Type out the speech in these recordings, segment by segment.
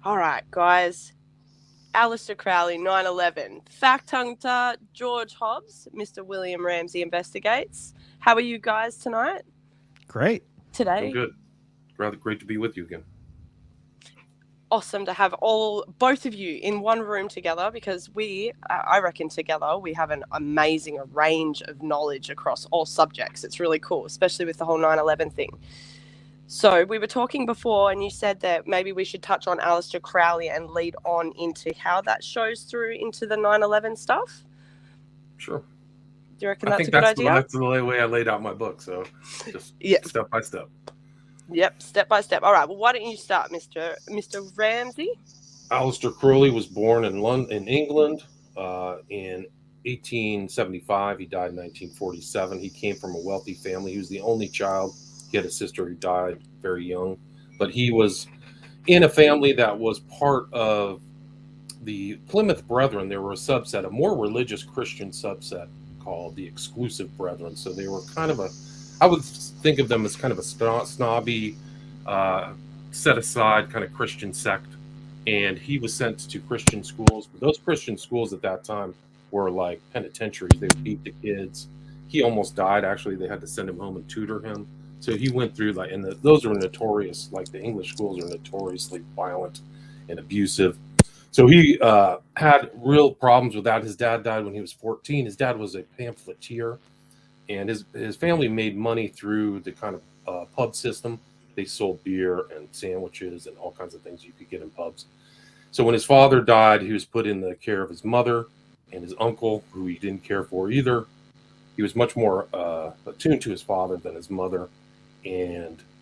All right, guys. Aleister Crowley, 9/11. Facthunter, George Hobbs, Mr. William Ramsey investigates. How are you guys tonight? Great. Doing Today? good. Rather great to be with you again. Awesome to have both of you in one room together because I reckon together we have an amazing range of knowledge across all subjects. It's really cool, especially with the whole 9/11 thing. So we were talking before, and you said that maybe we should touch on Aleister Crowley and lead on into how that shows through into the 9/11 stuff. Sure. Do you reckon I that's think a good that's idea? the way I laid out my book. So just Yeah. step by step. Yep. Step by step. All right. Well, why don't you start, Mr. Ramsey? Aleister Crowley was born in London, in England, in 1875. He died in 1947. He came from a wealthy family. He was the only child. He had a sister who died very young, but he was in a family that was part of the Plymouth Brethren. There were a subset, a more religious Christian subset called the Exclusive Brethren. So they were kind of I would think of them as kind of a snobby, uh, set aside kind of Christian sect. And he was sent to Christian schools. But those Christian schools at that time were like penitentiaries. They would beat the kids. He almost died. Actually, they had to send him home and tutor him. So he went through like, and those are notorious. Like the English schools are notoriously violent and abusive. So he had real problems with that. His dad died when he was 14. His dad was a pamphleteer, and his family made money through the kind of pub system. They sold beer and sandwiches and all kinds of things you could get in pubs. So when his father died, he was put in the care of his mother and his uncle, who he didn't care for either. He was much more attuned to his father than his mother,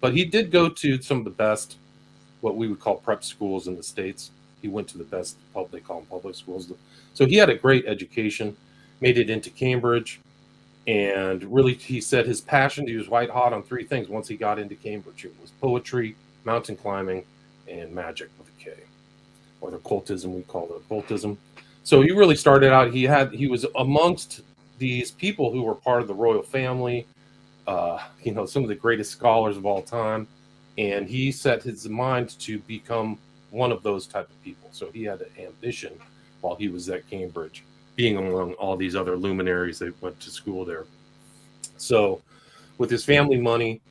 but he did go to some of the best, what we would call prep schools in the States. He went to the best they call them public schools. So he had a great education, made it into Cambridge, and really he said his passion, he was white hot on three things once he got into Cambridge. It was poetry, mountain climbing, and magic with a K, or occultism, we call it occultism. So he really started out, he was amongst these people who were part of the royal family, some of the greatest scholars of all time, and he set his mind to become one of those type of people. So he had an ambition while he was at Cambridge, being among all these other luminaries that went to school there. So with his family money,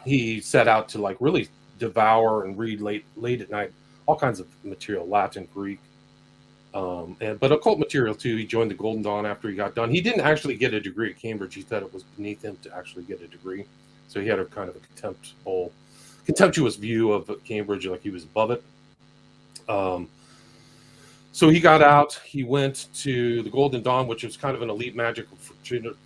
he set out to like really devour and read late at night all kinds of material, Latin, Greek, but occult material too. He joined the Golden Dawn after he got done. He didn't actually get a degree at Cambridge. He thought it was beneath him to actually get a degree. So he had a kind of a contemptuous view of Cambridge, like he was above it. So he got out. He went to the Golden Dawn, which was kind of an elite magical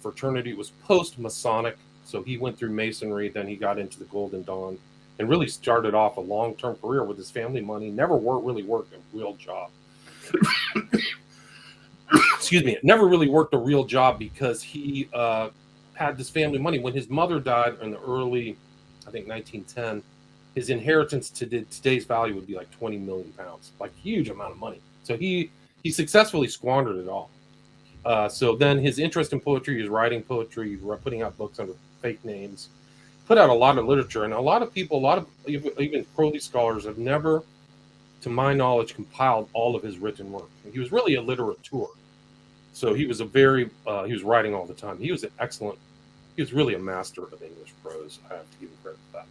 fraternity. It was post-Masonic. So he went through Masonry, then he got into the Golden Dawn and really started off a long-term career with his family money. Never really worked a real job. Excuse me. Never really worked a real job because he had this family money. When his mother died in the early, I think 1910, his inheritance to today's value would be like 20 million pounds, like huge amount of money. So he successfully squandered it all. So then his interest in poetry, he was writing poetry, he was putting out books under fake names, put out a lot of literature, and a lot of even Crowley scholars have never, to my knowledge, compiled all of his written work. He was really a literateur. So he was he was writing all the time. He was really a master of English prose. I have to give him credit for that.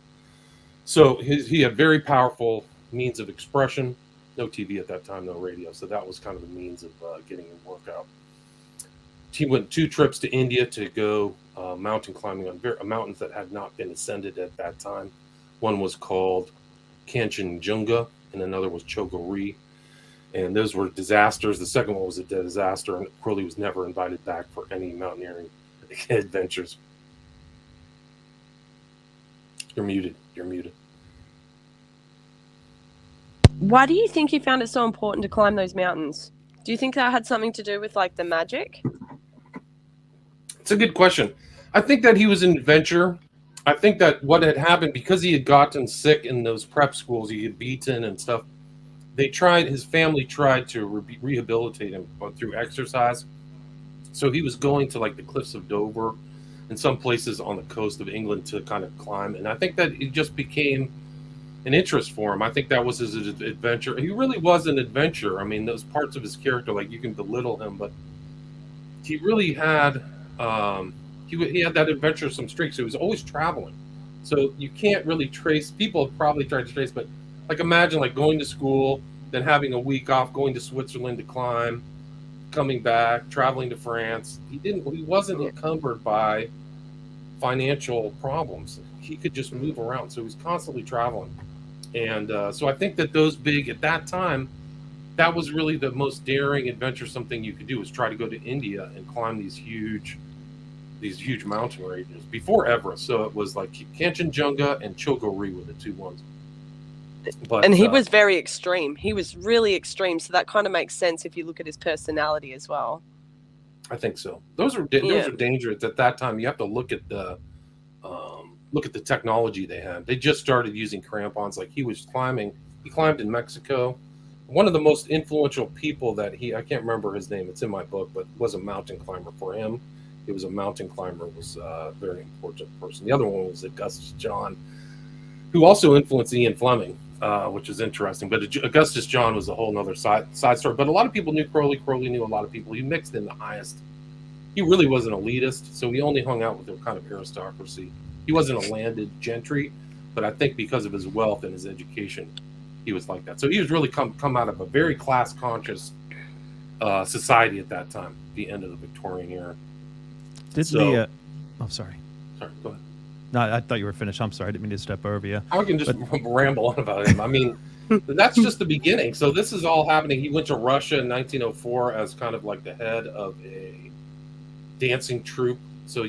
So he had very powerful means of expression. No TV at that time, no radio. So that was kind of the means of getting his work out. He went 2 trips to India to go mountain climbing on mountains that had not been ascended at that time. One was called Kanchenjunga, and another was Chogori. And those were disasters. The second one was a disaster, and Crowley was never invited back for any mountaineering adventures. You're muted. Why do you think he found it so important to climb those mountains? Do you think that had something to do with like the magic? It's a good question. I think that he was an adventurer. I think that what had happened, because he had gotten sick in those prep schools, he had beaten and stuff. His family tried to rehabilitate him through exercise. So he was going to like the cliffs of Dover and some places on the coast of England to kind of climb. And I think that it just became an interest for him. I think that was his adventure. He really was an adventurer. I mean, those parts of his character, like you can belittle him, but he really had he had that adventuresome streak. So he was always traveling. So you can't really trace. People have probably tried to trace, but like imagine like going to school, then having a week off, going to Switzerland to climb, coming back, traveling to France. He wasn't encumbered by financial problems. He could just move around. So he was constantly traveling. And so I think that those big at that time, that was really the most daring, adventuresome thing you could do, was try to go to India and climb these huge mountain ranges before Everest. So it was like Kanchenjunga and Chilgori were the two ones. But, and he was very extreme. He was really extreme. So that kind of makes sense if you look at his personality as well. I think so. Those are dangerous at that time. You have to look at the technology they had. They just started using crampons. Like he climbed in Mexico. One of the most influential people that I can't remember his name, it's in my book, but was a mountain climber. For him, it was a mountain climber, was a very important person. The other one was Augustus John, who also influenced Ian Fleming, which is interesting. But Augustus John was a whole other side story. But a lot of people knew Crowley. Crowley knew a lot of people. He mixed in the highest. He really was an elitist, so he only hung out with their kind of aristocracy. He wasn't a landed gentry, but I think because of his wealth and his education, he was like that. So he was really come out of a very class-conscious society at that time, the end of the Victorian era. Sorry. Sorry, go ahead. No, I thought you were finished. I'm sorry. I didn't mean to step over you. I can just ramble on about him. I mean, that's just the beginning. So this is all happening. He went to Russia in 1904 as kind of like the head of a dancing troupe. So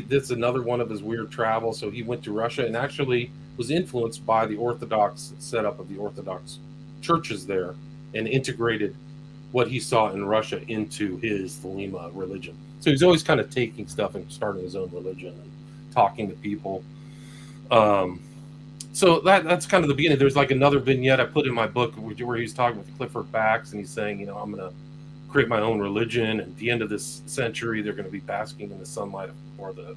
that's another one of his weird travels. So he went to Russia and actually was influenced by the Orthodox setup of the Orthodox churches there, and integrated what he saw in Russia into his Thelema religion. So he's always kind of taking stuff and starting his own religion and talking to people. So that's kind of the beginning. There's like another vignette I put in my book where he's talking with Clifford Bax, and he's saying, I'm going to create my own religion. And at the end of this century, they're going to be basking in the sunlight or the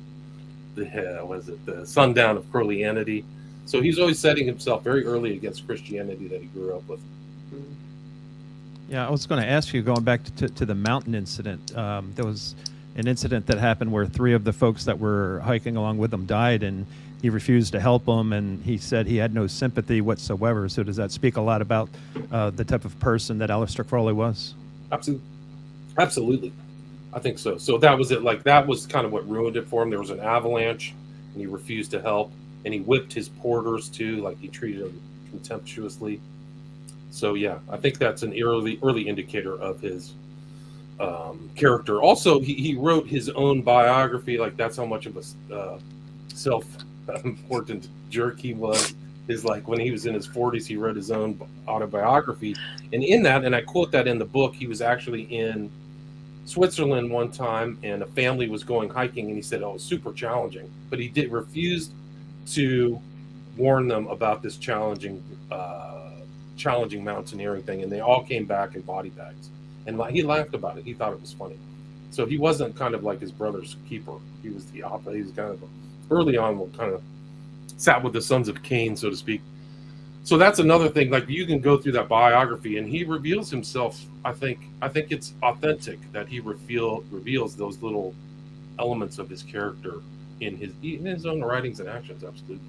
sundown of Crowleyanity. So he's always setting himself very early against Christianity that he grew up with. Yeah, I was going to ask you, going back to the mountain incident. There was an incident that happened where 3 of the folks that were hiking along with him died, and he refused to help them, and he said he had no sympathy whatsoever. So does that speak a lot about the type of person that Aleister Crowley was? Absolutely. I think so. So that was it. Like, that was kind of what ruined it for him. There was an avalanche, and he refused to help, and he whipped his porters too. Like, he treated them contemptuously. So yeah, I think that's an early indicator of his character. Also, he wrote his own biography. Like, that's how much of a self-important jerk he was. Is like when he was in his 40s, he wrote his own autobiography, and in that, and I quote that in the book, he was actually in Switzerland one time, and a family was going hiking, and he said, "Oh, it was super challenging," but he refused to warn them about this challenging mountaineering thing, and they all came back in body bags, and he laughed about it. He thought it was funny. So he wasn't kind of like his brother's keeper. He was the opposite. He was kind of early on, kind of sat with the sons of Cain, so to speak. So that's another thing. Like, you can go through that biography, and he reveals himself. I think it's authentic that he reveals those little elements of his character in his own writings and actions. Absolutely.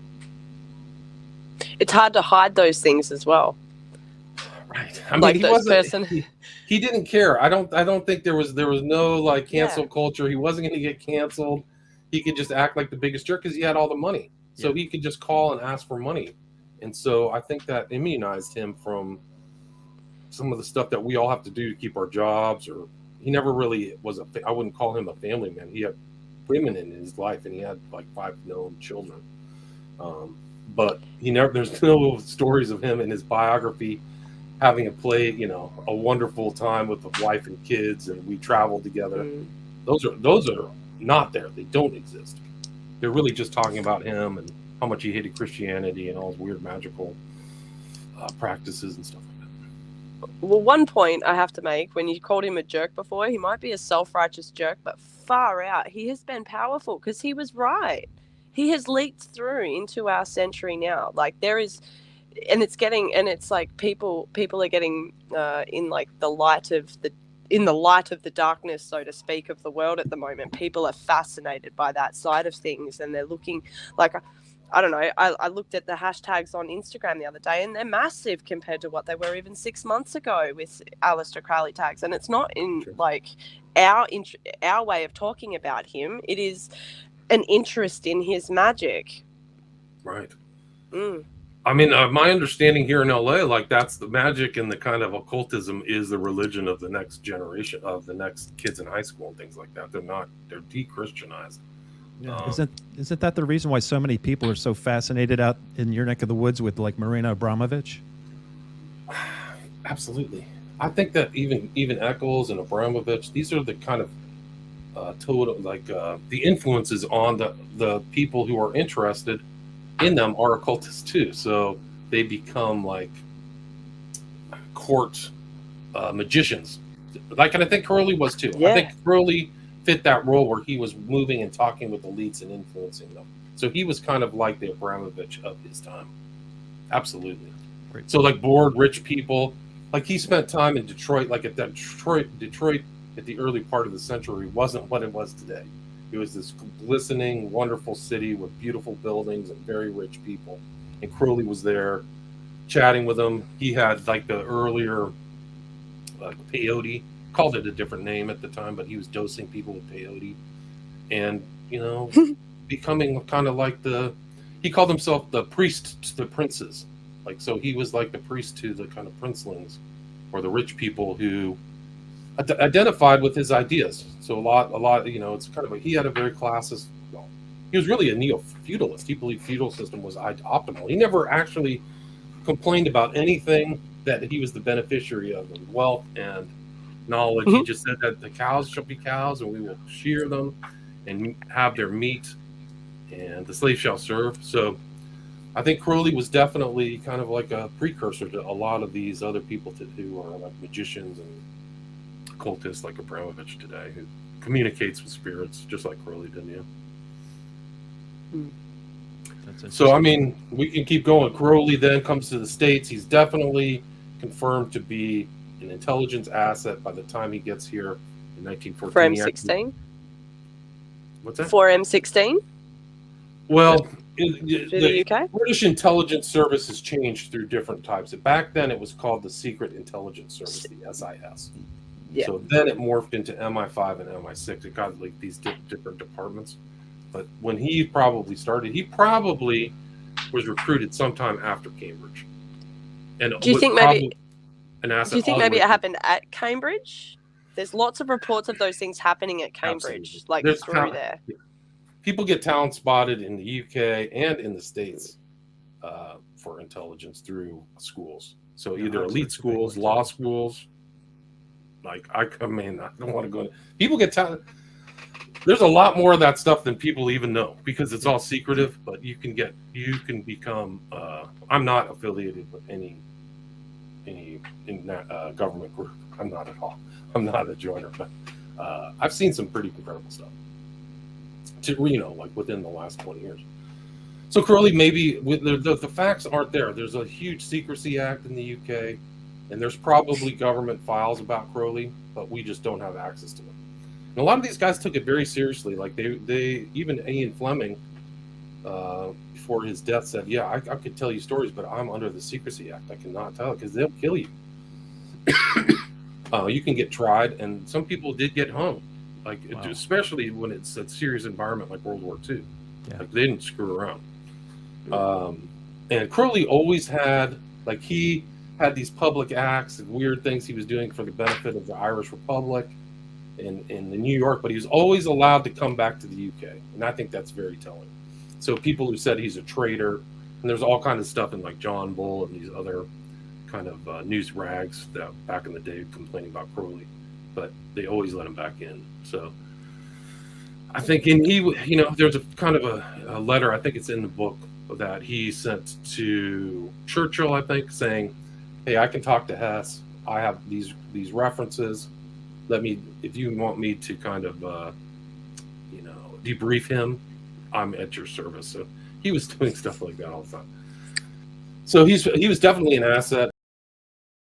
It's hard to hide those things as well. Right. I mean, like, he didn't care. I don't think there was no like cancel culture. He wasn't going to get canceled. He could just act like the biggest jerk because he had all the money. So he could just call and ask for money. And so I think that immunized him from some of the stuff that we all have to do to keep our jobs. Or he never really was I wouldn't call him a family man. He had women in his life, and he had like 5 known children. But there's no stories of him in his biography having a wonderful time with the wife and kids, and we traveled together. Those are not there. They don't exist. They're really just talking about him and how much he hated Christianity and all his weird magical practices and stuff like that. Well, one point I have to make, when you called him a jerk before, he might be a self-righteous jerk, but far out. He has been powerful because he was right. He has leaked through into our century now. Like, there is and it's like people are getting in like the light of the darkness, so to speak, of the world at the moment. People are fascinated by that side of things, and they're looking like, I don't know, I looked at the hashtags on Instagram the other day, and they're massive compared to what they were even 6 months ago with Aleister Crowley tags. And it's not in like our way of talking about him. It is an interest in his magic. Right. Mm. I mean, my understanding here in LA, like that's the magic and the kind of occultism is the religion of the next generation, of the next kids in high school and things like that. They're de-Christianized. Yeah. Isn't that the reason why so many people are so fascinated out in your neck of the woods with like Marina Abramovich? Absolutely. I think that even Eccles and Abramovich, these are the kind of total, like the influences on the people who are interested in them are occultists too. So they become like court magicians. Like, and I think Crowley was too. Yeah. I think Crowley fit that role where he was moving and talking with elites and influencing them. So he was kind of like the Abramovich of his time. Absolutely. Right. So like bored rich people, like he spent time in Detroit, like at that Detroit at the early part of the century wasn't what it was today. It was this glistening, wonderful city with beautiful buildings and very rich people. And Crowley was there chatting with them. He had like the earlier peyote, called it a different name at the time, but he was dosing people with peyote and, you know, becoming kind of like he called himself the priest to the princes. Like, so he was like the priest to the kind of princelings or the rich people who identified with his ideas. So a lot, you know, it's kind of he had a very classist, he was really a neo-feudalist. He believed feudal system was optimal. He never actually complained about anything that he was the beneficiary of, wealth and knowledge. He just said that the cows shall be cows and we will shear them and have their meat and the slave shall serve. So I think Crowley was definitely kind of like a precursor to a lot of these other people who are like magicians and occultists like Abramovich today, who communicates with spirits just like Crowley did. So I mean, we can keep going. Crowley then comes to the States. He's definitely confirmed to be an intelligence asset by the time he gets here in 1914. For M16? What's that? For M16? Well, the UK? British intelligence service has changed through different types. Back then it was called the Secret Intelligence Service, the SIS. Yeah. So then it morphed into MI5 and MI6. It got like these different departments. But when he probably started, he probably was recruited sometime after Cambridge. And do you think maybe an asset? Do you think maybe it happened at Cambridge? There's lots of reports of those things happening at Cambridge, Absolutely. like There's through there. People get talent spotted in the UK and in the States for intelligence through schools. So either elite schools, law schools. Like I mean, I don't want to go into. People get talent. There's a lot more of that stuff than people even know because it's all secretive. But you can become. I'm not affiliated with any government group. I'm not at all. I'm not a joiner, but I've seen some pretty incredible stuff. Like within the last 20 years. So Crowley, maybe the facts aren't there. There's a huge secrecy act in the UK, and there's probably government files about Crowley, but we just don't have access to them. And a lot of these guys took it very seriously. Like they even Ian Fleming, before his death, said, "Yeah, I could tell you stories, but I'm under the Secrecy Act. I cannot tell because they'll kill you. You can get tried, and some people did get hung." Like, wow. Especially when it's a serious environment like World War II. Yeah. Like, they didn't screw around. And Crowley always had, like, he had these public acts and weird things he was doing for the benefit of the Irish Republic in the New York, but he was always allowed to come back to the UK. And I think that's very telling. So people who said he's a traitor, and there's all kinds of stuff in, like, John Bull and these other kind of news rags that back in the day complaining about Crowley. But they always let him back in. So I think, and he, there's a kind of a letter, I think it's in the book, that he sent to Churchill, I think, saying, "Hey, I can talk to Hess. I have these references. If you want me to kind of, debrief him, I'm at your service." So he was doing stuff like that all the time. So he was definitely an asset.